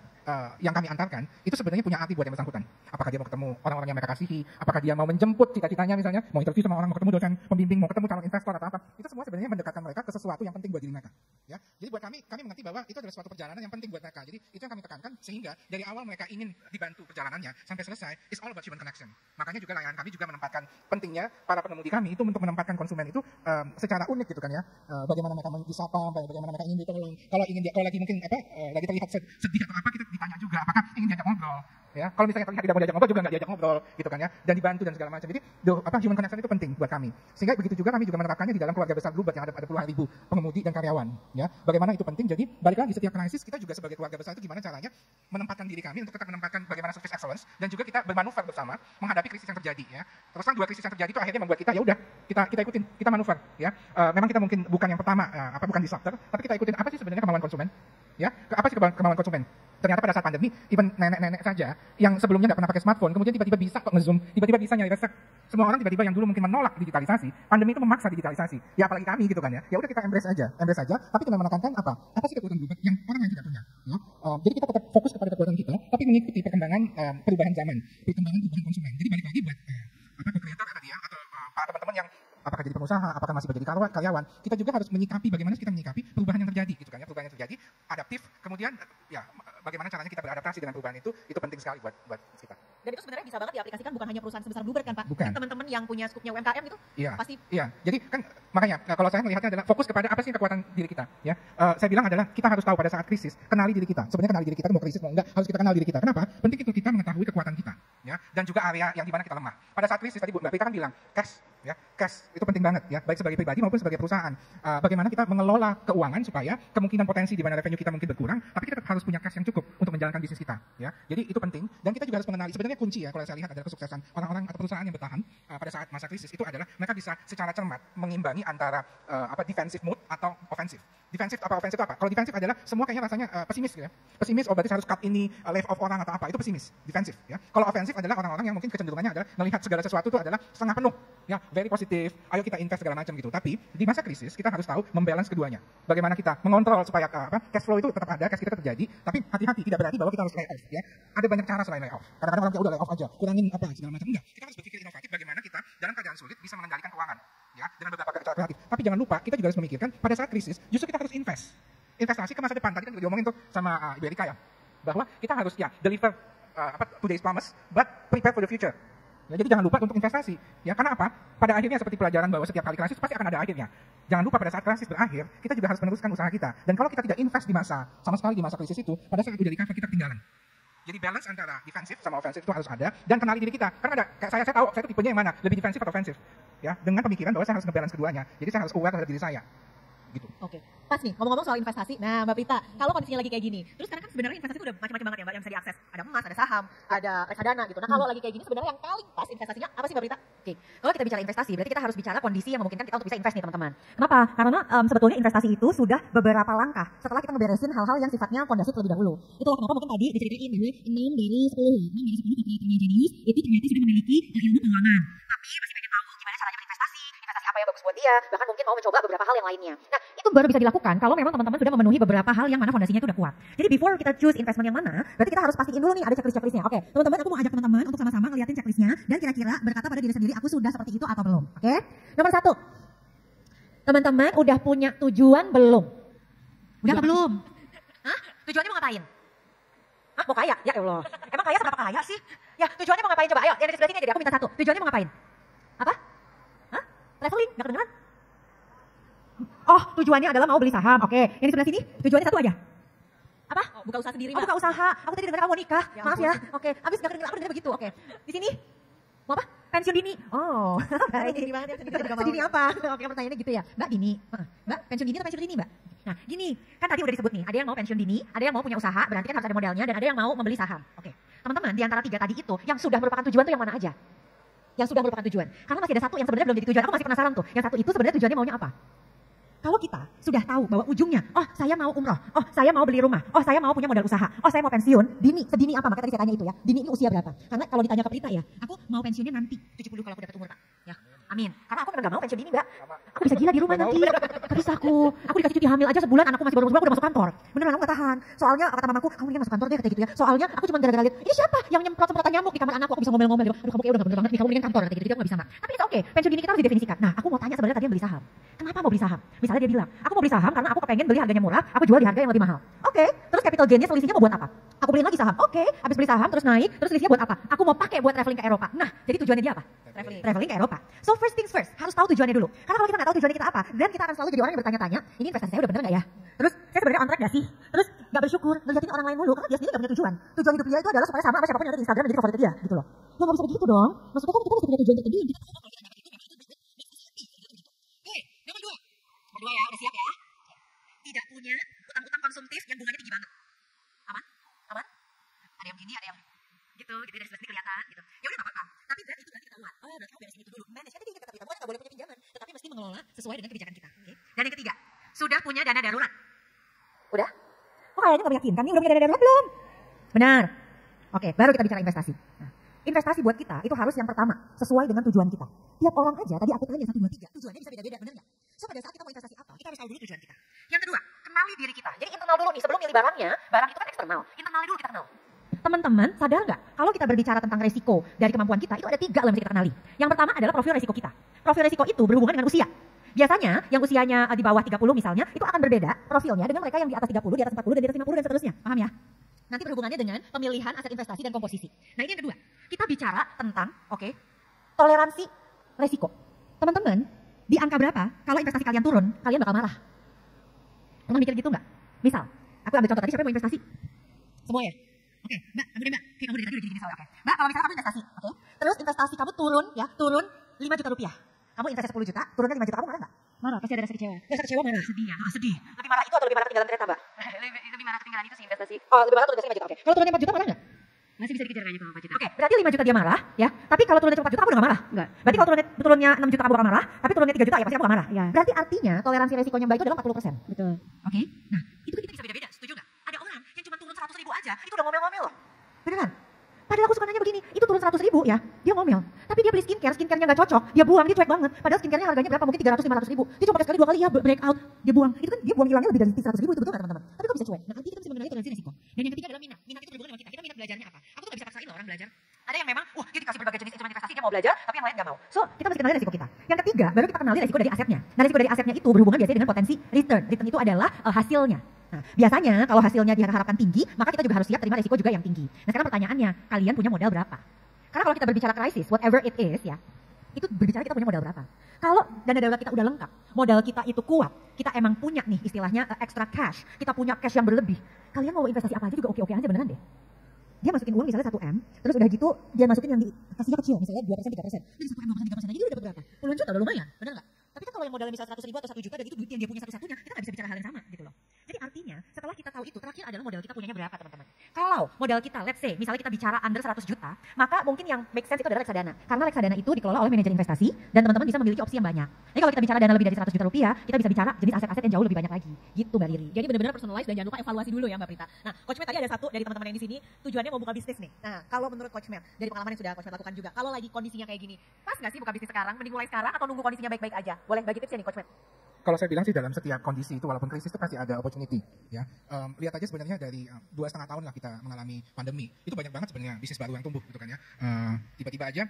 yang kami antarkan itu sebenarnya punya arti buat yang bersangkutan. Apakah dia mau ketemu orang-orang yang mereka kasihi, apakah dia mau menjemput cita-citanya misalnya, mau interview sama orang, mau ketemu dosen pembimbing, mau ketemu calon investor atau apa. Itu semua sebenarnya mendekatkan mereka ke sesuatu yang penting buat diri mereka. Ya. Jadi buat kami mengerti bahwa itu adalah suatu perjalanan yang penting buat mereka. Jadi itu yang kami tekankan sehingga dari awal mereka ingin dibantu perjalanannya sampai selesai, it's all about human connection. Makanya juga layanan kami juga menempatkan pentingnya para pengemudi kami itu untuk menempatkan konsumen itu secara unik gitu kan ya. Bagaimana mereka disapa, bagaimana mereka ingin ditolong. Kalau lagi mungkin lagi terlihat sedih atau apa, kita ditanya juga apakah ingin diajak ngobrol ya. Kalau misalnya terlihat tidak mau diajak ngobrol juga nggak diajak ngobrol gitu kan ya, dan dibantu dan segala macam. Jadi human connection itu penting buat kami. Sehingga begitu juga kami juga menerapkannya di dalam keluarga besar Bluebird yang ada puluhan ribu pengemudi dan karyawan ya. Bagaimana itu penting. Jadi balik lagi setiap krisis kita juga sebagai keluarga besar itu gimana caranya menempatkan diri kami untuk tetap menempatkan bagaimana service excellence dan juga kita bermanuver bersama menghadapi krisis yang terjadi ya. Terus kan 2 krisis yang terjadi itu akhirnya membuat kita ya udah kita ikutin, kita manuver ya. Memang kita mungkin bukan yang pertama bukan disruptor, tapi kita ikutin apa sih sebenarnya kemauan konsumen. Ya, apa sih kemauan konsumen? Ternyata pada saat pandemi, even nenek-nenek saja yang sebelumnya nggak pernah pakai smartphone, kemudian tiba-tiba bisa kok nge-zoom, tiba-tiba bisa nyari resep. Semua orang tiba-tiba yang dulu mungkin menolak digitalisasi, pandemi itu memaksa digitalisasi. Ya apalagi kami gitu kan ya. Ya udah kita embrace aja, tapi dengan menekankan apa? Apa sih kekuatan Bluebird yang orang yang tidak punya? Ya? Jadi kita tetap fokus kepada kekuatan kita, tapi mengikuti perkembangan perubahan zaman, perkembangan konsumen. Jadi balik lagi buat kreator tadi ya, atau para teman-teman yang apakah jadi pengusaha, apakah masih menjadi karyawan, kita juga harus menyikapi bagaimana kita menyikapi perubahan yang terjadi gitu kan ya, perubahan yang terjadi, adaptif, kemudian ya bagaimana caranya kita beradaptasi dengan perubahan itu penting sekali buat kita. Dan itu sebenarnya bisa banget diaplikasikan bukan hanya perusahaan sebesar Bluebird kan Pak? Bukan. Teman-teman yang punya skupnya UMKM itu pasti. Iya, jadi kan makanya kalau saya melihatnya adalah fokus kepada apa sih kekuatan diri kita. Ya, saya bilang adalah kita harus tahu pada saat krisis, kenali diri kita. Sebenarnya kenali diri kita mau krisis mau enggak, harus kita kenal diri kita. Kenapa? Penting itu kita mengetahui kekuatan kita, ya, dan juga area yang di mana kita lemah. Pada saat krisis tadi Mbak Prita kan bilang cash itu penting banget ya, baik sebagai pribadi maupun sebagai perusahaan. Bagaimana kita mengelola keuangan supaya kemungkinan potensi di mana revenue kita mungkin berkurang, tapi kita tetap harus punya cash yang cukup untuk menjalankan bisnis kita. Ya, jadi itu penting dan kita juga harus mengenali sebenarnya kunci ya kalau saya lihat adalah kesuksesan orang-orang atau perusahaan yang bertahan pada saat masa krisis itu adalah mereka bisa secara cermat mengimbangi antara defensive mood atau offensive. Defensif apa offensif apa? Kalau defensif adalah semua kayaknya rasanya pesimis gitu ya. Pesimis berarti harus cut ini, left off orang atau apa, itu pesimis, defensif ya. Kalau offensif adalah orang-orang yang mungkin kecenderungannya adalah melihat segala sesuatu itu adalah setengah penuh ya, very positif. Ayo kita invest segala macam gitu. Tapi di masa krisis kita harus tahu membalance keduanya. Bagaimana kita mengontrol supaya cash flow itu tetap ada, cash kita terjadi, tapi hati-hati tidak berarti bahwa kita harus lay off ya. Ada banyak cara selain lay off. Kadang-kadang orang udah lay off aja, kurangin apa segala macam. Enggak, kita harus berpikir inovatif bagaimana kita dalam keadaan sulit bisa mengendalikan keuangan ya dengan beberapa cara kreatif. Tapi jangan lupa kita juga harus memikirkan pada saat krisis justru kita harus investasi ke masa depan. Tadi kan diomongin tuh sama Ibu Erika ya, bahwa kita harus ya deliver today's promise, but prepare for the future. Ya, jadi jangan lupa untuk investasi. Ya, karena apa? Pada akhirnya seperti pelajaran bahwa setiap kali krisis pasti akan ada akhirnya. Jangan lupa pada saat krisis berakhir, kita juga harus meneruskan usaha kita. Dan kalau kita tidak invest sama sekali di masa krisis itu, pada saat udah di cover kita ketinggalan. Jadi balance antara defensif sama ofensif itu harus ada, dan kenali diri kita. Karena ada, kayak saya tahu, saya itu tipenya yang mana, lebih defensif atau ofensif. Ya, dengan pemikiran bahwa saya harus ngebalance keduanya. Jadi saya harus aware terhadap diri saya. Gitu. Oke, pas nih ngomong-ngomong soal investasi. Nah, Mbak Prita, kalau kondisinya lagi kayak gini, terus sekarang kan sebenarnya investasi itu udah macam-macam banget ya, Mbak, yang bisa diakses. Ada emas, ada saham, ada reksadana gitu. Nah, kalau lagi kayak gini sebenarnya yang paling pas investasinya apa sih, Mbak Prita? Oke, kalau kita bicara investasi, berarti kita harus bicara kondisi yang memungkinkan kita untuk bisa invest nih teman-teman. Kenapa? Karena sebetulnya investasi itu sudah beberapa langkah setelah kita ngeberesin hal-hal yang sifatnya fondasi terlebih dahulu. Itulah kenapa mungkin tadi diceritain bahwa 6 dari 10 operatornya Genius itu ternyata sudah memiliki ilmu keuangan. Tapi masih pengen tahu gimana caranya berinvestasi, investasi apa yang bagus buat dia, bahkan mungkin mau mencoba beberapa hal yang lainnya. Nah, itu baru bisa dilakukan kalau memang teman-teman sudah memenuhi beberapa hal yang mana fondasinya itu udah kuat. Jadi before kita choose investment yang mana, berarti kita harus pastiin dulu nih ada checklist-checklistnya. Oke, teman-teman, aku mau ajak teman-teman untuk sama-sama ngeliatin checklistnya dan kira-kira berkata pada diri sendiri, aku sudah seperti itu atau belum. Oke, nomor 1. Teman-teman udah punya tujuan belum? Udah apa belum? Hah? Tujuannya mau ngapain? Hah, mau kaya? Ya Allah. Emang kaya seberapa kaya sih? Ya, tujuannya mau ngapain coba? Ayo, yang di sebelah sini aja, aku minta 1. Tujuannya mau ngapain? Apa? Hah? Traveling? Gak kedengeran? Oh, tujuannya adalah mau beli saham. Oke, yang di sebelah sini tujuannya 1 aja. Apa? Oh, buka usaha sendiri, Mbak. Mbak. Buka usaha. Aku tadi dengar kamu mau nikah. Ya, maaf ya. Oke, habis gak kedengeran, aku dengar begitu. Oke. Di sini mau apa? Pensiun dini. Oh, baik. Dini banget ya, sedikit juga mau. Dini apa? Oke, pertanyaannya gitu ya. Mbak, dini. Mbak, pensiun dini atau pensiun dini, Mbak? Nah, gini, kan tadi udah disebut nih, ada yang mau pensiun dini, ada yang mau punya usaha, berarti kan harus ada modalnya, dan ada yang mau membeli saham. Oke, teman-teman, di antara 3 tadi itu, yang sudah merupakan tujuan tuh yang mana aja? Yang sudah merupakan tujuan. Karena masih ada 1 yang sebenarnya belum jadi tujuan. Aku masih penasaran tuh. Yang 1 itu sebenarnya tujuannya maunya apa? Kalau kita sudah tahu bahwa ujungnya, oh saya mau umroh, oh saya mau beli rumah, oh saya mau punya modal usaha, oh saya mau pensiun, sedini apa? Makanya tadi saya tanya itu ya, dini ini usia berapa? Karena kalau ditanya ke Prita ya, aku mau pensiunnya nanti 70 kalau aku dapat umur Pak. Ya, amin. Karena aku memang gak mau pensiun dini Mbak. Aku bisa gila di rumah nanti. Gak bisa aku dikasih cuti hamil aja sebulan, anakku masih baru udah masuk kantor. Beneran aku gak tahan. Soalnya kata mamaku, kamu mendingan masuk kantor deh kayak gitu ya. Soalnya aku cuma gara-gara lihat, ini siapa yang nyemprot-semprotan nyamuk di kamar anakku, aku bisa ngomel-ngomel. Aduh kamu kayak udah gak bener banget nih, kamu mendingan kantor kayak gitu, aku gak bisa Mbak. Tapi itu oke, pensiun dini kita harus didefinisikan. Nah, aku mau tanya sebenarnya tadi yang beli saham. Kenapa mau beli saham? Misalnya dia bilang, aku mau beli saham karena aku kepengen beli harganya murah, aku jual di harga yang lebih mahal. Oke, terus capital gainnya selisihnya mau buat apa? Aku beliin lagi saham. Oke, habis beli saham terus naik, terus selisihnya buat apa? Aku mau pakai buat traveling ke Eropa. Nah, jadi tujuannya dia apa? Traveling ke Eropa. So first things first, harus tahu tujuannya dulu. Karena kalau kita nggak tahu tujuannya kita apa, dan kita akan selalu jadi orang yang bertanya-tanya, ini investasi saya udah bener nggak ya? Terus saya sebenarnya on track nggak sih? Terus nggak bersyukur, ngeliatin orang lain mulu, karena dia sendiri nggak punya tujuan. Tujuan hidup dia itu adalah supaya sama siapapun yang ada di Instagram dan jadi favorit dia, gitu loh. Ya nggak bisa begitu dong. Maksudnya kan kita mesti punya tujuan tertentu yang kita tahu kalau kita dapat itu memang itu oke, nomor 2. Nomor 2 ya, udah siap ya? Tidak punya utang-utang konsumtif yang bunganya tinggi banget. Aman? Aman? Ada yang gini, ada yang gitu dari sebelah sini kelihatan gitu. Ya udah nggak apa-apa. Tapi berarti itu berarti ketahuan. Oh, berarti kamu beresin itu dulu. Manage kan kita bukan nggak boleh punya pinjaman, tetapi mesti mengelola sesuai dengan kebijakan kita. Oke. Dan yang ketiga, sudah punya dana darurat. Udah? Kok kayaknya nggak meyakinkan, nih udah punya dana darurat belum? Benar. Oke, baru kita bicara investasi. Nah, investasi buat kita itu harus yang pertama, sesuai dengan tujuan kita. Tiap orang aja, tadi aku tanya 1, 2, 3, tujuannya bisa beda-beda, benar nggak? So pada saat kita mau investasi apa, kita harus tahu dulu tujuan kita. Yang kedua, kenali diri kita. Jadi internal dulu nih, sebelum milih barangnya, barang itu kan eksternal. Internal dulu kita kenal. Teman-teman, sadar nggak? Kalau kita berbicara tentang resiko dari kemampuan kita, itu ada 3 yang mesti kita kenali. Yang pertama adalah profil resiko kita. Profil resiko itu berhubungan dengan usia. Biasanya yang usianya di bawah 30 misalnya, itu akan berbeda profilnya dengan mereka yang di atas 30, di atas 40, dan di atas 50 dan seterusnya. Paham ya? Nanti berhubungannya dengan pemilihan aset investasi dan komposisi. Nah ini yang kedua, kita bicara tentang, toleransi resiko. Teman-teman, di angka berapa kalau investasi kalian turun, kalian bakal marah? Pernah mikir gitu nggak? Misal, aku ambil contoh tadi, siapa yang mau investasi? Semua ya? Oke, Mbak, kamu deh Mbak. Oke, kamu dari tadi udah gini-gini soalnya. Oke. Mbak, kalau misalnya kamu investasi, terus investasi kamu turun 5 juta rupiah. Kamu investasi 10 juta, turunnya 5 juta, kamu marah nggak? Marah, pasti ada rasa kecewa. Rasa kecewa marah? Sedih ya, sedih. Lebih marah itu atau lebih marah ketinggalan kereta, Mbak? lebih marah ketinggalan itu sih investasi. Oh, lebih marah turun 5 juta, oke. Kalau turunnya 4 juta marah nggak? Masih bisa dikejar kayaknya kalau 4 juta. Oke, berarti 5 juta dia marah, ya. Tapi kalau turunnya 4 juta, kamu udah nggak marah? Enggak. Berarti kalau turunnya 6 juta, kamu bakal marah. Tapi turunnya 3 juta, ya pasti kamu nggak marah. Iya. Berarti artinya toleransi resikonya Mbak itu adalah 40%. Betul. Oke, nah itu kita bisa beda-beda, setuju nggak? Ada orang yang cuma turun 100.000 aja, itu udah ngomel-ngomel loh. Beneran? Padahal aku suka nanya begini, itu turun 100.000 ya, dia ngomel. Tapi dia beli skincare-nya nggak cocok, dia buang, dia cuek banget. Padahal skincare-nya harganya berapa? Mungkin 300-500.000. Dia cuma pakai sekali 2 kali ya, break out, dia buang. Itu kan dia buang hilangnya lebih dari 100.000, itu betul nggak teman-teman? Tapi kok bisa cuek? Nah artinya kita bisa mengenali toleransi resiko. Dan yang ketiga adalah minat. Minat itu berhubungan dengan kita. Kita minat belajarnya apa? Aku tuh nggak bisa paksain loh orang belajar. Ada yang memang, dia dikasih berbagai jenis instrumen investasi, dia mau belajar, tapi yang lain nggak mau. So, kita mesti kenali resiko kita. Yang ketiga, baru kita kenali resiko dari asetnya. Nah, resiko dari asetnya itu berhubungan biasanya dengan potensi return. Return itu adalah hasilnya. Nah, biasanya kalau hasilnya diharapkan tinggi, maka kita juga harus siap terima resiko juga yang tinggi. Nah, sekarang pertanyaannya, kalian punya modal berapa? Karena kalau kita berbicara krisis, whatever it is ya, itu berbicara kita punya modal berapa. Kalau dana darurat kita udah lengkap, modal kita itu kuat, kita emang punya nih istilahnya extra cash, kita punya cash yang berlebih, kalian mau investasi apa aja juga oke-oke aja beneran deh. Dia masukin uang misalnya 1 M, terus udah gitu dia masukin yang dikasihnya kecil, misalnya 2%, 3%. Dari 1 M, 2%, 3% aja dia udah dapat berapa? Puluhan juta udah lumayan, bener nggak? Tapi kan kalau yang modalnya misalnya 100.000 atau 1 juta dan itu duit yang dia punya satu-satunya, kita nggak bisa bicara hal yang sama gitu loh. Jadi artinya setelah kita tahu itu, terakhir adalah modal kita punyanya berapa teman-teman. Kalau modal kita, let's say, misalnya kita bicara under 100 juta, maka mungkin yang make sense itu adalah reksadana. Karena reksadana itu dikelola oleh manajer investasi dan teman-teman bisa memiliki opsi yang banyak. Jadi kalau kita bicara dana lebih dari 100 juta rupiah, kita bisa bicara jenis aset-aset yang jauh lebih banyak lagi. Gitu Mbak Riri. Jadi benar-benar personalize dan jangan lupa evaluasi dulu ya Mbak Prita. Nah, Coach Matt tadi ada satu dari teman-teman yang di sini tujuannya mau buka bisnis nih. Nah, kalau menurut Coach Matt dari pengalaman yang sudah Coach Matt lakukan juga, kalau lagi kondisinya kayak gini, pas nggak sih buka bisnis sekarang? Mending mulai sekarang atau nunggu kondisinya baik-baik aja? Boleh bagi tipsnya nih Coach Matt. Kalau saya bilang sih dalam setiap kondisi itu walaupun krisis itu pasti ada opportunity ya. Lihat aja sebenarnya dari 2,5 tahun lah kita mengalami pandemi. Itu banyak banget sebenarnya bisnis baru yang tumbuh gitu kan ya. Tiba-tiba aja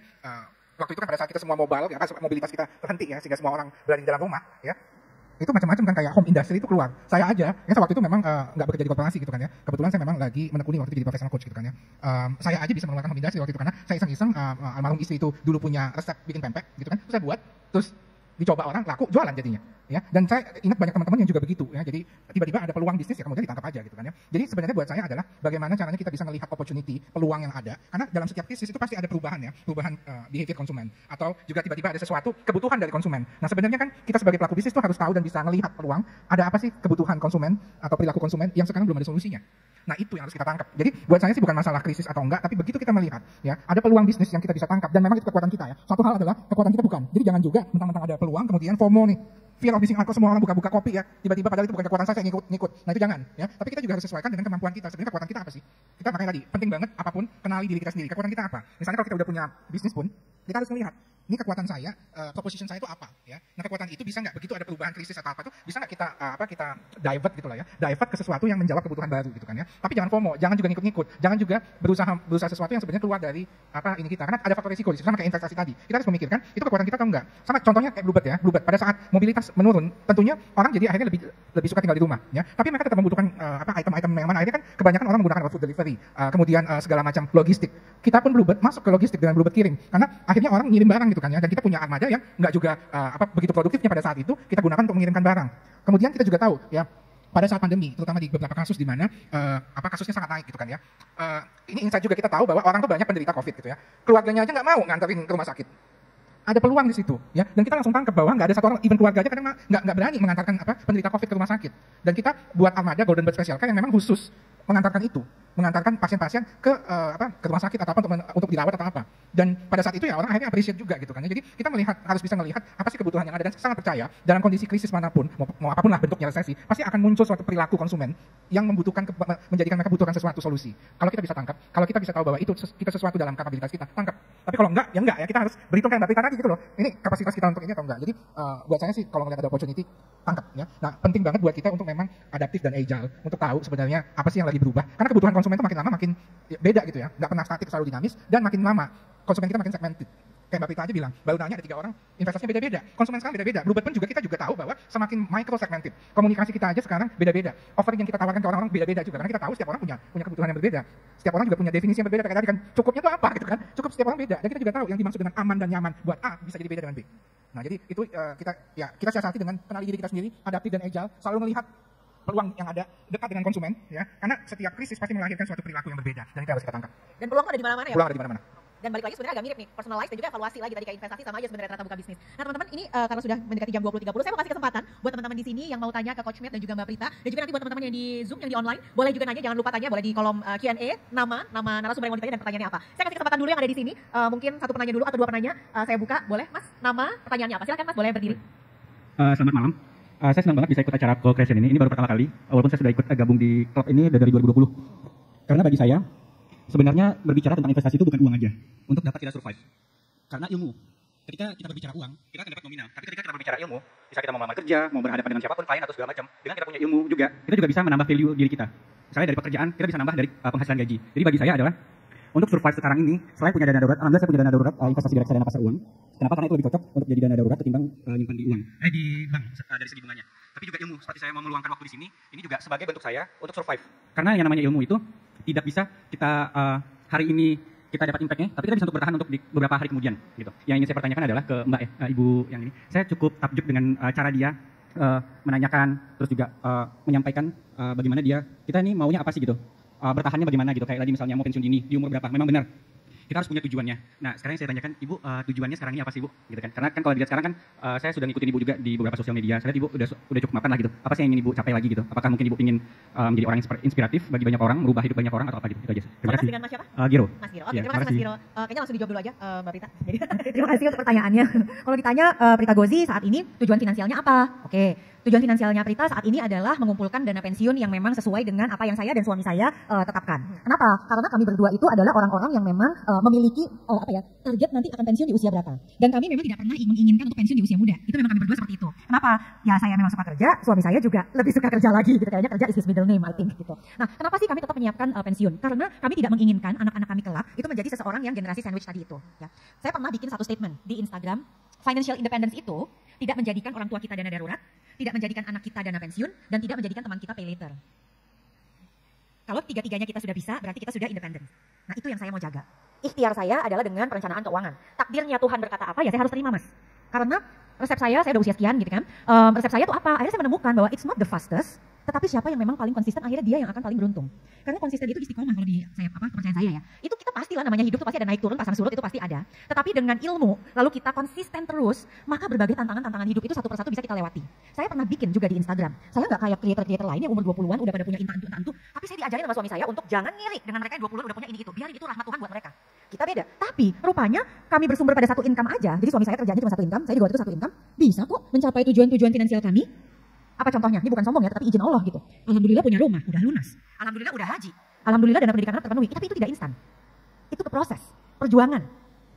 waktu itu kan pada saat kita semua mobile ya, mobilitas kita terhenti ya sehingga semua orang berada di dalam rumah ya. Itu macam-macam kan kayak home industry itu keluar. Saya aja ya waktu itu memang nggak bekerja di korporasi gitu kan ya. Kebetulan saya memang lagi menekuni waktu itu jadi professional coach gitu kan ya. Saya aja bisa mengeluarkan home industry waktu itu karena saya iseng-iseng almarhum istri itu dulu punya resep bikin pempek gitu kan. Terus saya buat terus dicoba orang laku jualan jadinya ya. Dan saya ingat banyak teman-teman yang juga begitu ya. Jadi tiba-tiba ada peluang bisnis ya kemudian ditangkap aja gitu kan ya. Jadi sebenarnya buat saya adalah bagaimana caranya kita bisa melihat opportunity, peluang yang ada. Karena dalam setiap krisis itu pasti ada perubahan ya, perubahan behavior konsumen atau juga tiba-tiba ada sesuatu kebutuhan dari konsumen. Nah, sebenarnya kan kita sebagai pelaku bisnis itu harus tahu dan bisa melihat peluang, ada apa sih kebutuhan konsumen atau perilaku konsumen yang sekarang belum ada solusinya. Nah, itu yang harus kita tangkap. Jadi buat saya sih bukan masalah krisis atau enggak, tapi begitu kita melihat ya, ada peluang bisnis yang kita bisa tangkap dan memang itu kekuatan kita ya. Satu hal adalah kekuatan kita bukan. Jadi jangan juga mentang-mentang ada peluang kemudian FOMO nih. Fear of missing out, semua orang buka-buka kopi ya. Tiba-tiba padahal itu bukan kekuatan saya ngikut. Nah, itu jangan ya. Tapi kita juga harus sesuaikan dengan kemampuan kita. Sebenarnya kekuatan kita apa sih? Kita makanya tadi penting banget apapun kenali diri kita sendiri. Kekuatan kita apa? Misalnya kalau kita udah punya bisnis pun, kita harus melihat ini kekuatan saya, proposition saya itu apa ya. Nah, kekuatan itu bisa nggak begitu ada perubahan krisis atau apa tuh bisa nggak kita divert gitu lah ya. Divert ke sesuatu yang menjawab kebutuhan baru gitu kan ya. Tapi jangan FOMO, jangan juga ngikut-ngikut. Jangan juga berusaha sesuatu yang sebenarnya keluar dari ini kita. Karena ada faktor risiko di situ sama kayak investasi tadi. Kita harus memikirkan itu kekuatan kita atau enggak. Sama contohnya kayak Bluebird ya. Bluebird pada saat mobilitas menurun, tentunya orang jadi akhirnya lebih suka tinggal di rumah ya. Tapi mereka tetap membutuhkan item-item yang mana akhirnya kan kebanyakan orang menggunakan food delivery, kemudian segala macam logistik. Kita pun Bluebird masuk ke logistik dengan Bluebird kirim. Karena akhirnya orang ngirim barang gitu kan ya. Dan kita punya armada yang nggak juga begitu produktifnya pada saat itu kita gunakan untuk mengirimkan barang. Kemudian kita juga tahu ya pada saat pandemi, terutama di beberapa kasus di mana kasusnya sangat naik gitu kan ya. Ini insight juga kita tahu bahwa orang tuh banyak penderita COVID gitu ya. Keluarganya aja nggak mau nganterin ke rumah sakit. Ada peluang di situ ya, dan kita langsung tangkap bahwa nggak ada satu orang, even keluarga aja kadang nggak berani mengantarkan penderita COVID ke rumah sakit. Dan kita buat armada Golden Bird Special Care yang memang khusus mengantarkan itu. mengantarkan pasien-pasien ke ke rumah sakit atau apa untuk dirawat atau apa. Dan pada saat itu ya orang akhirnya appreciate juga gitu kan. Jadi kita harus bisa melihat apa sih kebutuhan yang ada, dan sangat percaya dalam kondisi krisis manapun, mau apapun lah bentuknya resesi, pasti akan muncul suatu perilaku konsumen yang membutuhkan menjadikan mereka butuhkan sesuatu solusi. Kalau kita bisa tangkap, kalau kita bisa tahu bahwa itu kita sesuatu dalam kapabilitas kita, tangkap. Tapi kalau enggak, ya enggak ya, kita harus berhitung kayak Mbak Prita tadi gitu loh. Ini kapasitas kita untuk ini atau enggak. Jadi buat saya sih kalau ngelihat ada opportunity, tangkap ya. Nah, penting banget buat kita untuk memang adaptif dan agile untuk tahu sebenarnya apa sih yang lagi berubah. Karena kebutuhan konsumen itu makin lama makin beda gitu ya. Enggak pernah statik, selalu dinamis, dan makin lama konsumen kita makin segmented. Kayak Mbak Prita aja bilang, baru nanya ada 3 orang, investasinya beda-beda. Konsumen sekarang beda-beda. Bluebird pun juga kita juga tahu bahwa semakin micro segmented. Komunikasi kita aja sekarang beda-beda. Offering yang kita tawarkan ke orang-orang beda-beda juga. Karena kita tahu setiap orang punya kebutuhan yang berbeda. Setiap orang juga punya definisi yang berbeda. Kayak tadi kan, cukupnya itu apa gitu kan? Cukup setiap orang beda. Dan kita juga tahu yang dimaksud dengan aman dan nyaman buat A bisa jadi beda dengan B. Nah, jadi itu kita siasati dengan kenali diri kita sendiri, adaptif dan agile, selalu melihat peluang yang ada dekat dengan konsumen ya. Karena setiap krisis pasti melahirkan suatu perilaku yang berbeda, dan itu harus kita tangkap. Dan peluang ada di mana-mana ya. Peluang ada di mana-mana. Dan balik lagi sebenarnya agak mirip nih, personalize dan juga evaluasi lagi tadi kayak investasi sama aja sebenarnya ternyata buka bisnis. Nah teman-teman ini karena sudah mendekati jam 20.30, saya mau kasih kesempatan buat teman-teman di sini yang mau tanya ke Coach Matt dan juga Mbak Prita, dan juga nanti buat teman-teman yang di Zoom, yang di online, boleh juga nanya, jangan lupa tanya, boleh di kolom Q&A, nama narasumber yang mau ditanya dan pertanyaannya apa. Saya kasih kesempatan dulu yang ada di sini, mungkin satu penanya dulu atau 2 penanya, saya buka, boleh Mas, nama, pertanyaannya apa? Silakan Mas, boleh berdiri. Selamat malam. Saya senang banget bisa ikut acara Co-Creation ini baru pertama kali, walaupun saya sudah ikut gabung di klub ini dari 2020. Karena bagi saya, sebenarnya berbicara tentang investasi itu bukan uang aja untuk dapat kita survive. Karena ilmu, ketika kita berbicara uang, kita akan dapat nominal. Tapi ketika kita berbicara ilmu, bisa kita mau melamar kerja, mau berhadapan dengan siapapun, klien atau segala macam, dengan kita punya ilmu juga, kita juga bisa menambah value diri kita. Misalnya dari pekerjaan, kita bisa nambah dari penghasilan gaji. Jadi bagi saya adalah, untuk survive sekarang ini, selain punya dana darurat, alhamdulillah saya punya dana darurat investasi di reksadana pasar uang. Kenapa? Karena itu lebih cocok untuk jadi dana darurat ketimbang nyimpan di uang. Di bank, dari segi bunganya. Tapi juga ilmu, seperti saya mau meluangkan waktu di sini, ini juga sebagai bentuk saya untuk survive. Karena yang namanya ilmu itu tidak bisa kita hari ini kita dapat impact-nya, tapi kita bisa untuk bertahan untuk di beberapa hari kemudian gitu. Yang ingin saya pertanyakan adalah ke Mbak Ibu yang ini. Saya cukup takjub dengan cara dia menanyakan, terus juga menyampaikan bagaimana kita ini maunya apa sih gitu. Bertahannya bagaimana gitu, kayak tadi misalnya mau pensiun dini di umur berapa, memang benar. Kita harus punya tujuannya. Nah, sekarang yang saya tanyakan, Ibu, tujuannya sekarang ini apa sih, Ibu? Gitu kan. Karena kan kalau dilihat sekarang kan saya sudah ngikutin Ibu juga di beberapa sosial media. Saya lihat Ibu udah cukup mapan lah gitu. Apa sih yang ingin Ibu capai lagi gitu? Apakah mungkin Ibu ingin menjadi orang inspiratif bagi banyak orang, merubah hidup banyak orang, atau apa gitu? Itu aja. Terima kasih. Dengan Mas siapa? Giro. Mas Giro. Oke, terima kasih Mas Giro. Kayaknya langsung dijawab dulu aja Mbak Prita. Terima kasih untuk pertanyaannya. Kalau ditanya Prita Gozi saat ini tujuan finansialnya apa? Oke, tujuan finansialnya Prita saat ini adalah mengumpulkan dana pensiun yang memang sesuai dengan apa yang saya dan suami saya tetapkan. Kenapa? Karena kami berdua itu adalah orang-orang yang memang memiliki target nanti akan pensiun di usia berapa. Dan kami memang tidak pernah menginginkan untuk pensiun di usia muda. Itu memang kami berdua seperti itu. Kenapa? Ya saya memang suka kerja, suami saya juga lebih suka kerja lagi gitu. Kayaknya kerja is his middle name I think gitu. Nah, kenapa sih kami tetap menyiapkan pensiun? Karena kami tidak menginginkan anak-anak kami kelak itu menjadi seseorang yang generasi sandwich tadi itu. Ya. Saya pernah bikin satu statement di Instagram, financial independence itu tidak menjadikan orang tua kita dana darurat, tidak menjadikan anak kita dana pensiun, dan tidak menjadikan teman kita pay later. Kalau tiga-tiganya kita sudah bisa, berarti kita sudah independen. Nah, itu yang saya mau jaga. Ikhtiar saya adalah dengan perencanaan keuangan. Takdirnya Tuhan berkata apa, ya saya harus terima, Mas. Karena resep saya udah usia sekian gitu kan. Resep saya tuh apa? Akhirnya saya menemukan bahwa it's not the fastest, tetapi siapa yang memang paling konsisten, akhirnya dia yang akan paling beruntung. Karena konsisten itu istiqomah kalau di kepercayaan saya ya. Itu kita pastilah, namanya hidup itu pasti ada naik turun, pasang surut itu pasti ada. Tetapi dengan ilmu, lalu kita konsisten terus, maka berbagai tantangan hidup itu satu persatu bisa kita lewati. Saya pernah bikin juga di Instagram. Saya nggak kayak creator-creator lain yang umur 20-an udah pada punya intan-intan, tapi saya diajarin sama suami saya untuk jangan ngiri dengan mereka yang 20-an udah punya ini itu. Biarin itu rahmat Tuhan buat mereka. Kita beda. Tapi rupanya kami bersumber pada satu income aja. Jadi suami saya kerjanya cuma satu income, saya juga waktu itu satu income. Bisa kok mencapai tujuan-tujuan finansial kami. Apa contohnya? Ini bukan sombong ya, tapi izin Allah gitu. Alhamdulillah punya rumah, udah lunas. Alhamdulillah udah haji. Alhamdulillah dana pendidikan anak terpenuhi. Tapi itu tidak instan. Itu ke proses, perjuangan.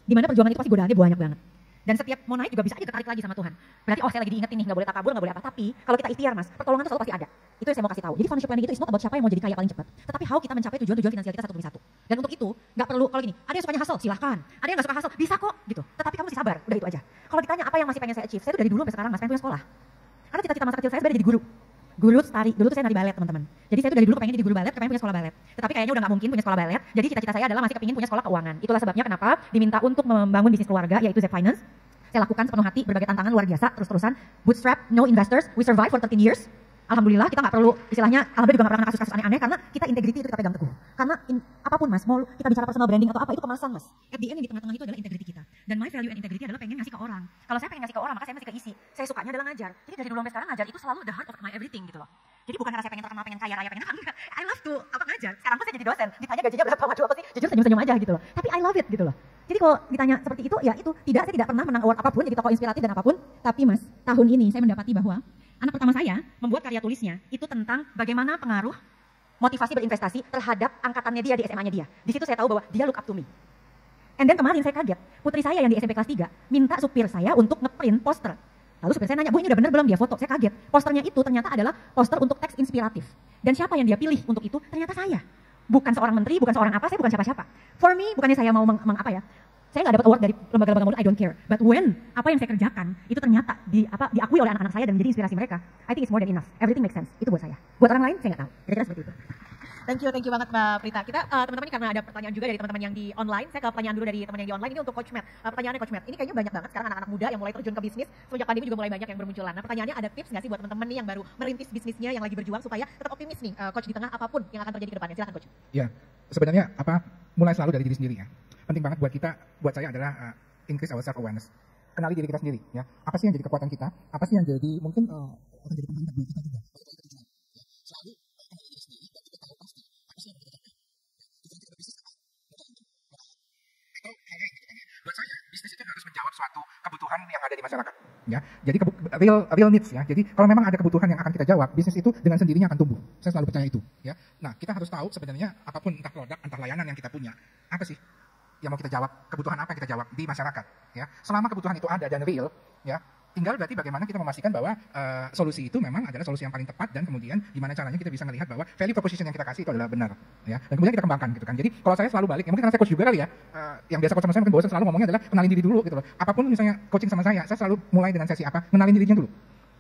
Dimana perjuangan itu pasti godaannya banyak banget. Dan setiap mau naik juga bisa aja ketarik lagi sama Tuhan. Berarti saya lagi diingetin nih, nggak boleh takabur, nggak boleh apa. Tapi kalau kita ikhtiar Mas, pertolongan itu selalu pasti ada. Itu yang saya mau kasih tahu. Jadi financial planning itu is not about siapa yang mau jadi kaya paling cepat, tetapi how kita mencapai tujuan-tujuan finansial kita satu demi satu. Dan untuk itu nggak perlu kalau gini, ada yang sukanya hustle, silahkan. Ada yang nggak suka hustle, bisa kok gitu. Tetapi kamu mesti sabar, udah itu aja. Kalau ditanya apa yang masih pengen saya achieve, saya tuh dari dulu sampai sekarang Mas pengen punya sekolah. Karena cita-cita masa kecil saya sebenarnya jadi guru. Dulu tuh saya nari balet teman-teman. Jadi saya tuh dari dulu pengen jadi guru balet, pengen punya sekolah balet. Tetapi kayaknya udah nggak mungkin punya sekolah balet. Jadi cita-cita saya adalah masih kepingin punya sekolah keuangan. Itulah sebabnya kenapa diminta untuk membangun bisnis keluarga, yaitu Z Finance. Saya lakukan sepenuh hati, berbagai tantangan luar biasa, terus-terusan. Bootstrap, no investors, we survive for 13 years. Alhamdulillah kita nggak perlu, istilahnya, alhamdulillah juga nggak pernah kasus-kasus aneh-aneh karena kita integrity itu kita pegang teguh. Karena apapun Mas, mau kita bicara personal branding atau apa, itu kemasan Mas. At the end yang di tengah-tengah itu adalah integrity kita. Dan my value and integrity adalah pengen ngasih ke orang. Kalau saya pengen ngasih ke orang, maka saya mesti keisi. Saya sukanya adalah ngajar. Jadi dari dulu sampai sekarang ngajar itu selalu the heart of my everything gitu loh. Jadi bukan karena saya pengen terkenal, pengen kaya raya, pengen enggak. I love to ngajar. Sekarang pun saya jadi dosen. Ditanya gajinya berapa, waduh apa sih? Jujur senyum-senyum aja gitu loh. Tapi I love it gitu loh. Jadi kalau ditanya seperti itu, ya itu saya tidak pernah menang award apapun, jadi tokoh inspiratif dan apapun. Tapi Mas, tahun ini saya mendapati bahwa anak pertama saya membuat karya tulisnya itu tentang bagaimana pengaruh motivasi berinvestasi terhadap angkatannya dia di SMA-nya dia. Di situ saya tahu bahwa dia look up to me. And then kemarin saya kaget, putri saya yang di SMP kelas 3 minta supir saya untuk ngeprint poster. Lalu supir saya nanya, Bu ini udah benar belum dia foto? Saya kaget. Posternya itu ternyata adalah poster untuk teks inspiratif. Dan siapa yang dia pilih untuk itu? Ternyata saya. Bukan seorang menteri, bukan seorang apa, saya bukan siapa-siapa. For me, bukannya saya mau saya nggak dapat award dari lembaga-lembaga muda, I don't care. But when apa yang saya kerjakan itu ternyata diakui oleh anak-anak saya dan menjadi inspirasi mereka, I think it's more than enough. Everything makes sense. Itu buat saya. Buat orang lain saya nggak tahu. Kira-kira seperti itu. Thank you banget Mbak Prita. Kita teman-teman ini karena ada pertanyaan juga dari teman-teman yang di online. Saya ke pertanyaan dulu dari teman yang di online. Ini untuk Coach Matt. Pertanyaannya Coach Matt. Ini kayaknya banyak banget sekarang anak-anak muda yang mulai terjun ke bisnis. Semenjak pandemi juga mulai banyak yang bermunculan. Nah pertanyaannya, ada tips nggak sih buat teman-teman nih yang baru merintis bisnisnya, yang lagi berjuang supaya tetap optimis nih Coach di tengah apapun yang akan terjadi ke depannya. Silakan Coach. Ya, sebenarnya mulai selalu dari diri sendiri ya. Penting banget buat saya adalah increase our self awareness. Kenali diri kita sendiri ya. Apa sih yang jadi kekuatan kita? Apa sih yang jadi mungkin akan jadi pemain buat kita juga. Selalu kenali diri sendiri dan kita tahu pasti apa sih yang kita capai. Itu kita bisnis apa? Atau hal lain gitu kan ya. Buat saya bisnis itu harus menjawab suatu kebutuhan yang ada di masyarakat ya. Jadi real needs ya. Jadi kalau memang ada kebutuhan yang akan kita jawab, bisnis itu dengan sendirinya akan tumbuh. Saya selalu percaya itu ya. Nah, kita harus tahu sebenarnya apapun entah produk, entah layanan yang kita punya, apa sih yang mau kita jawab, kebutuhan apa yang kita jawab di masyarakat ya. Selama kebutuhan itu ada dan real ya, tinggal berarti bagaimana kita memastikan bahwa solusi itu memang adalah solusi yang paling tepat, dan kemudian gimana caranya kita bisa melihat bahwa value proposition yang kita kasih itu adalah benar ya, dan kemudian kita kembangkan gitu kan. Jadi kalau saya selalu balik, ya mungkin karena saya coach juga kali ya, yang biasa coach sama saya mungkin bosan selalu ngomongnya adalah kenalin diri dulu gitu loh. Apapun misalnya coaching sama saya selalu mulai dengan sesi apa, kenalin dirinya dulu.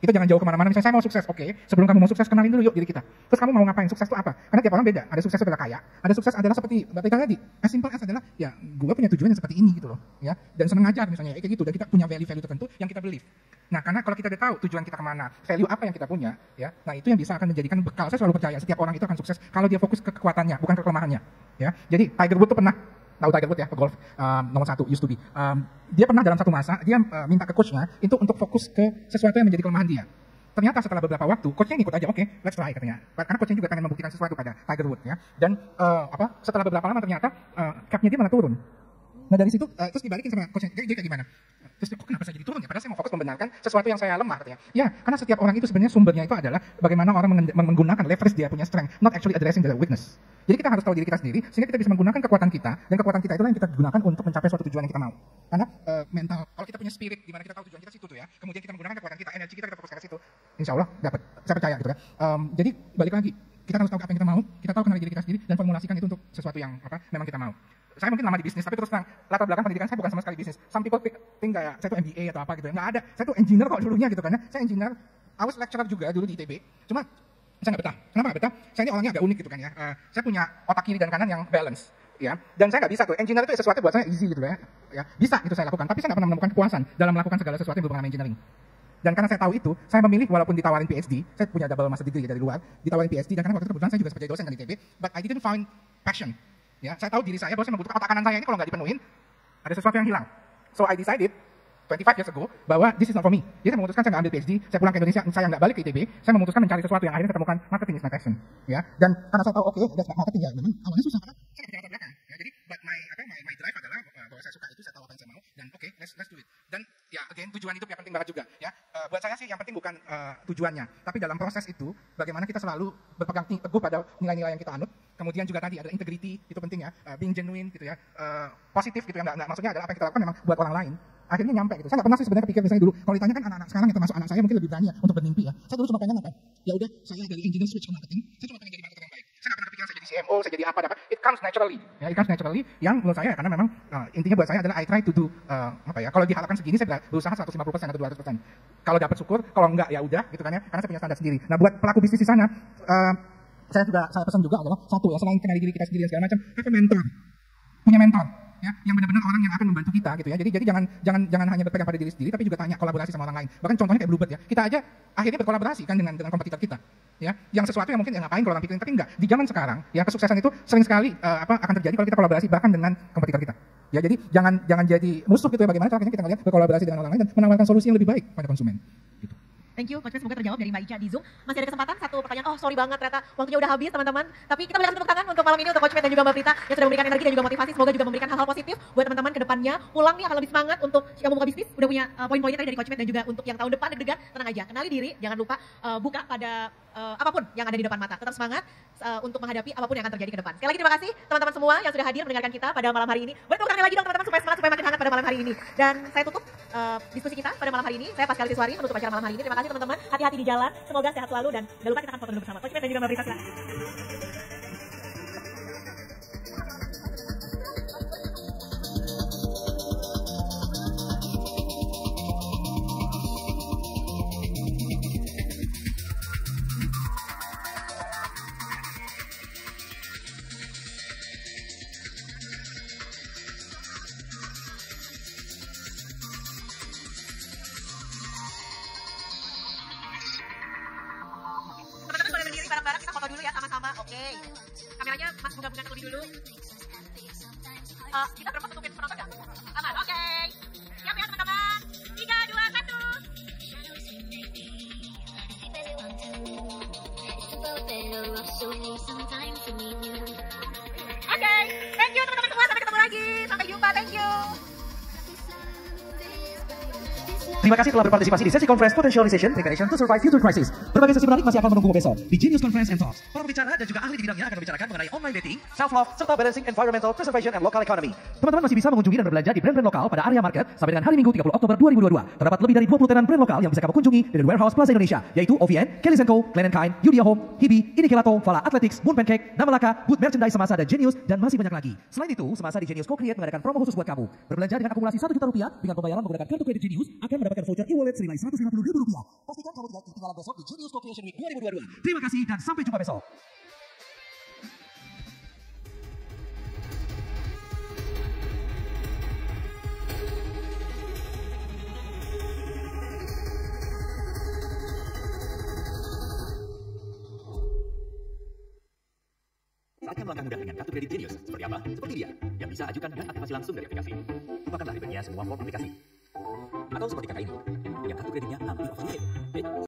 Itu jangan jauh kemana-mana. Misalnya saya mau sukses, oke. Sebelum kamu mau sukses, kenalin dulu yuk diri kita. Terus kamu mau ngapain? Sukses itu apa? Karena tiap orang beda. Ada sukses adalah kaya. Ada sukses adalah seperti Mbak Prita tadi. As simple as adalah, ya gue punya tujuan yang seperti ini gitu loh. Ya, dan senang ngajar misalnya, kayak gitu. Dan kita punya value-value tertentu yang kita believe. Nah, karena kalau kita udah tahu tujuan kita kemana, value apa yang kita punya, ya, nah itu yang bisa akan menjadikan bekal. Saya selalu percaya setiap orang itu akan sukses kalau dia fokus ke kekuatannya, bukan ke kelemahannya. Ya, jadi Tiger Woods tuh pernah, tahu Tiger Woods ya, golf nomor 1 used to be. Dia pernah dalam satu masa dia minta ke coachnya itu untuk fokus ke sesuatu yang menjadi kelemahan dia. Ternyata setelah beberapa waktu, coachnya ngikut aja, oke, let's try katanya. Karena coachnya juga pengen membuktikan sesuatu pada Tiger Woods ya. Dan setelah beberapa lama ternyata cap-nya dia malah turun. Nah dari situ terus dibalikin sama coachnya, jadi kayak gimana? Terus kok kenapa saya jadi turun ya? Padahal saya mau fokus membenarkan sesuatu yang saya lemah katanya. Ya, karena setiap orang itu sebenarnya sumbernya itu adalah bagaimana orang menggunakan leverage dia punya strength, not actually addressing the weakness. Jadi kita harus tahu diri kita sendiri sehingga kita bisa menggunakan kekuatan kita, dan kekuatan kita itulah yang kita gunakan untuk mencapai suatu tujuan yang kita mau. Karena mental, kalau kita punya spirit di mana kita tahu tujuan kita situ tuh ya, kemudian kita menggunakan kekuatan kita, energi kita fokuskan ke situ, insya Allah dapat. Saya percaya gitu kan. Jadi balik lagi, kita harus tahu apa yang kita mau, kita tahu kenali diri kita sendiri dan formulasikan itu untuk sesuatu yang memang kita mau. Saya mungkin lama di bisnis, tapi terus terang latar belakang pendidikan saya bukan sama sekali bisnis. Some people think kayak saya tuh MBA atau apa gitu ya, nggak ada. Saya tuh engineer kok dulunya gitu kan. Saya engineer, I was lecturer juga dulu di ITB. Cuma saya nggak betah. Kenapa nggak betah? Saya ini orangnya agak unik gitu kan ya. Saya punya otak kiri dan kanan yang balance. Ya, dan saya nggak bisa tuh. Engineer itu sesuatu buat saya easy gitu ya. Ya, bisa itu saya lakukan. Tapi saya nggak pernah menemukan kepuasan dalam melakukan segala sesuatu yang berhubungan dengan engineering. Dan karena saya tahu itu, saya memilih walaupun ditawarin PhD, saya punya double master degree dari luar, ditawarin PhD, dan karena waktu itu kebetulan saya juga sebagai dosen kan di ITB, but I didn't find passion. Ya, saya tahu diri saya bahwa saya membutuhkan otak kanan saya ini kalau nggak dipenuhin, ada sesuatu yang hilang. So I decided 25 years ago bahwa this is not for me. Jadi saya memutuskan saya nggak ambil PhD, saya pulang ke Indonesia, saya nggak balik ke ITB, saya memutuskan mencari sesuatu yang akhirnya saya temukan marketing is my passion. Ya, dan karena saya tahu oke, that's marketing ya, memang awalnya susah karena saya nggak punya latar belakang. Ya, jadi but my drive adalah bahwa saya suka itu, saya tahu apa yang saya mau, dan oke, let's do it. Dan ya again, tujuan hidup yang penting banget juga ya. Buat saya sih yang penting bukan tujuannya, tapi dalam proses itu bagaimana kita selalu berpegang teguh pada nilai-nilai yang kita anut. Kemudian juga tadi ada integrity, itu penting ya, being genuine gitu ya, positif gitu ya, nggak maksudnya adalah apa yang kita lakukan memang buat orang lain. Akhirnya nyampe gitu. Saya nggak pernah sih sebenarnya pikir misalnya dulu, kalau ditanya kan anak-anak sekarang yang termasuk anak saya mungkin lebih berani ya untuk bermimpi ya. Saya dulu cuma pengen apa? Ya udah, saya dari engineer switch ke marketing, saya cuma pengen jadi marketer yang baik. Saya nggak pernah kepikiran saya jadi CMO, saya jadi apa dapat. It comes naturally. Ya, it comes naturally. Yang menurut saya karena memang intinya buat saya adalah I try to do kalau diharapkan segini saya berusaha 150% atau 200%. Kalau dapat syukur, kalau enggak ya udah gitu kan ya. Karena saya punya standar sendiri. Nah, buat pelaku bisnis di sana, saya pesan juga adalah satu ya, selain kenali diri kita sendiri dan segala macam, have a mentor. Punya mentor. Ya, yang benar-benar orang yang akan membantu kita gitu ya. Jadi jangan hanya berpegang pada diri sendiri, tapi juga tanya, kolaborasi sama orang lain. Bahkan contohnya kayak Bluebird ya. Kita aja akhirnya berkolaborasi kan dengan kompetitor kita. Ya, yang sesuatu yang mungkin ngapain kalau orang pikirin, tapi enggak. Di zaman sekarang, ya kesuksesan itu sering sekali akan terjadi kalau kita kolaborasi bahkan dengan kompetitor kita. Ya, jadi jangan jadi musuh gitu ya. Bagaimana caranya kita ngelihat berkolaborasi dengan orang lain dan menawarkan solusi yang lebih baik pada konsumen. Gitu. Thank you, Coach Pet, semoga terjawab dari Mbak Ica di Zoom. Masih ada kesempatan, satu pertanyaan. Oh, sorry banget ternyata waktunya udah habis, teman-teman. Tapi kita berikan tepuk tangan untuk malam ini untuk Coach Pet dan juga Mbak Prita yang sudah memberikan energi dan juga motivasi. Semoga juga memberikan hal-hal positif buat teman-teman ke depannya. Pulang nih akan lebih semangat untuk yang mau buka bisnis. Udah punya poin-poinnya tadi dari Coach Pet dan juga untuk yang tahun depan deg-degan, tenang aja. Kenali diri, jangan lupa buka pada apapun yang ada di depan mata. Tetap semangat untuk menghadapi apapun yang akan terjadi ke depan. Sekali lagi terima kasih teman-teman semua yang sudah hadir mendengarkan kita pada malam hari ini. Boleh tepuk tangan lagi dong teman-teman supaya semangat, supaya makin hangat pada malam hari ini. Dan saya tutup diskusi kita pada malam hari ini. Saya Pascal Tiswari menutup acara malam hari ini. Terima kasih teman-teman. Hati-hati di jalan. Semoga sehat selalu dan jangan lupa kita akan foto dulu bersama. Coach Pet dan juga Mbak Prita, silakan. Teman-teman boleh berdiri bareng-bareng, kita foto dulu ya sama-sama. Oke. Kameranya Mas Bunga-Bunga terlebih dulu. Kita berempat tutupin penonton nggak? Aman, oke. Siap ya teman-teman? 3, 2, 1. Oke. Thank you teman-teman semua. Sampai ketemu lagi. Sampai jumpa. Thank you. Terima kasih telah berpartisipasi di sesi conference Potentialization Preparation to Survive Future Crisis. Berbagai sesi menarik masih akan menunggu besok di Genius Conference and Talks. Para pembicara dan juga ahli di bidangnya akan membicarakan mengenai online dating, self-love, serta balancing environmental preservation and local economy. Teman-teman masih bisa mengunjungi dan berbelanja di brand-brand lokal pada area market sampai dengan hari Minggu 30 Oktober 2022. Terdapat lebih dari 20 tenan brand lokal yang bisa kamu kunjungi di The Warehouse Plaza Indonesia, yaitu OVN, Kelly & Co, Glen & Kind, Yudia Home, Hibi, Inikelato, Fala Athletics, Moon Pancake, Namalaka, Booth Merchandise Semasa dan Genius, dan masih banyak lagi. Selain itu, Semasa di Genius Co-Create mengadakan promo khusus buat kamu. Berbelanja dengan akumulasi 1 juta rupiah dengan pembayaran menggunakan kartu kredit Genius akan mendapatkan voucher e-wallet senilai Rp150.000. Pastikan kamu tidak ketinggalan besok di Genius Co-Creation Week 2022. Terima kasih dan sampai jumpa besok. Saatnya melangkah mudah dengan kartu kredit Genius. Seperti apa? Seperti dia, yang bisa ajukan dan aktifasi langsung dari aplikasi. Lupakanlah ribetnya semua form aplikasi. Atau seperti kakak ini, yang kartu kreditnya hampir overloaded.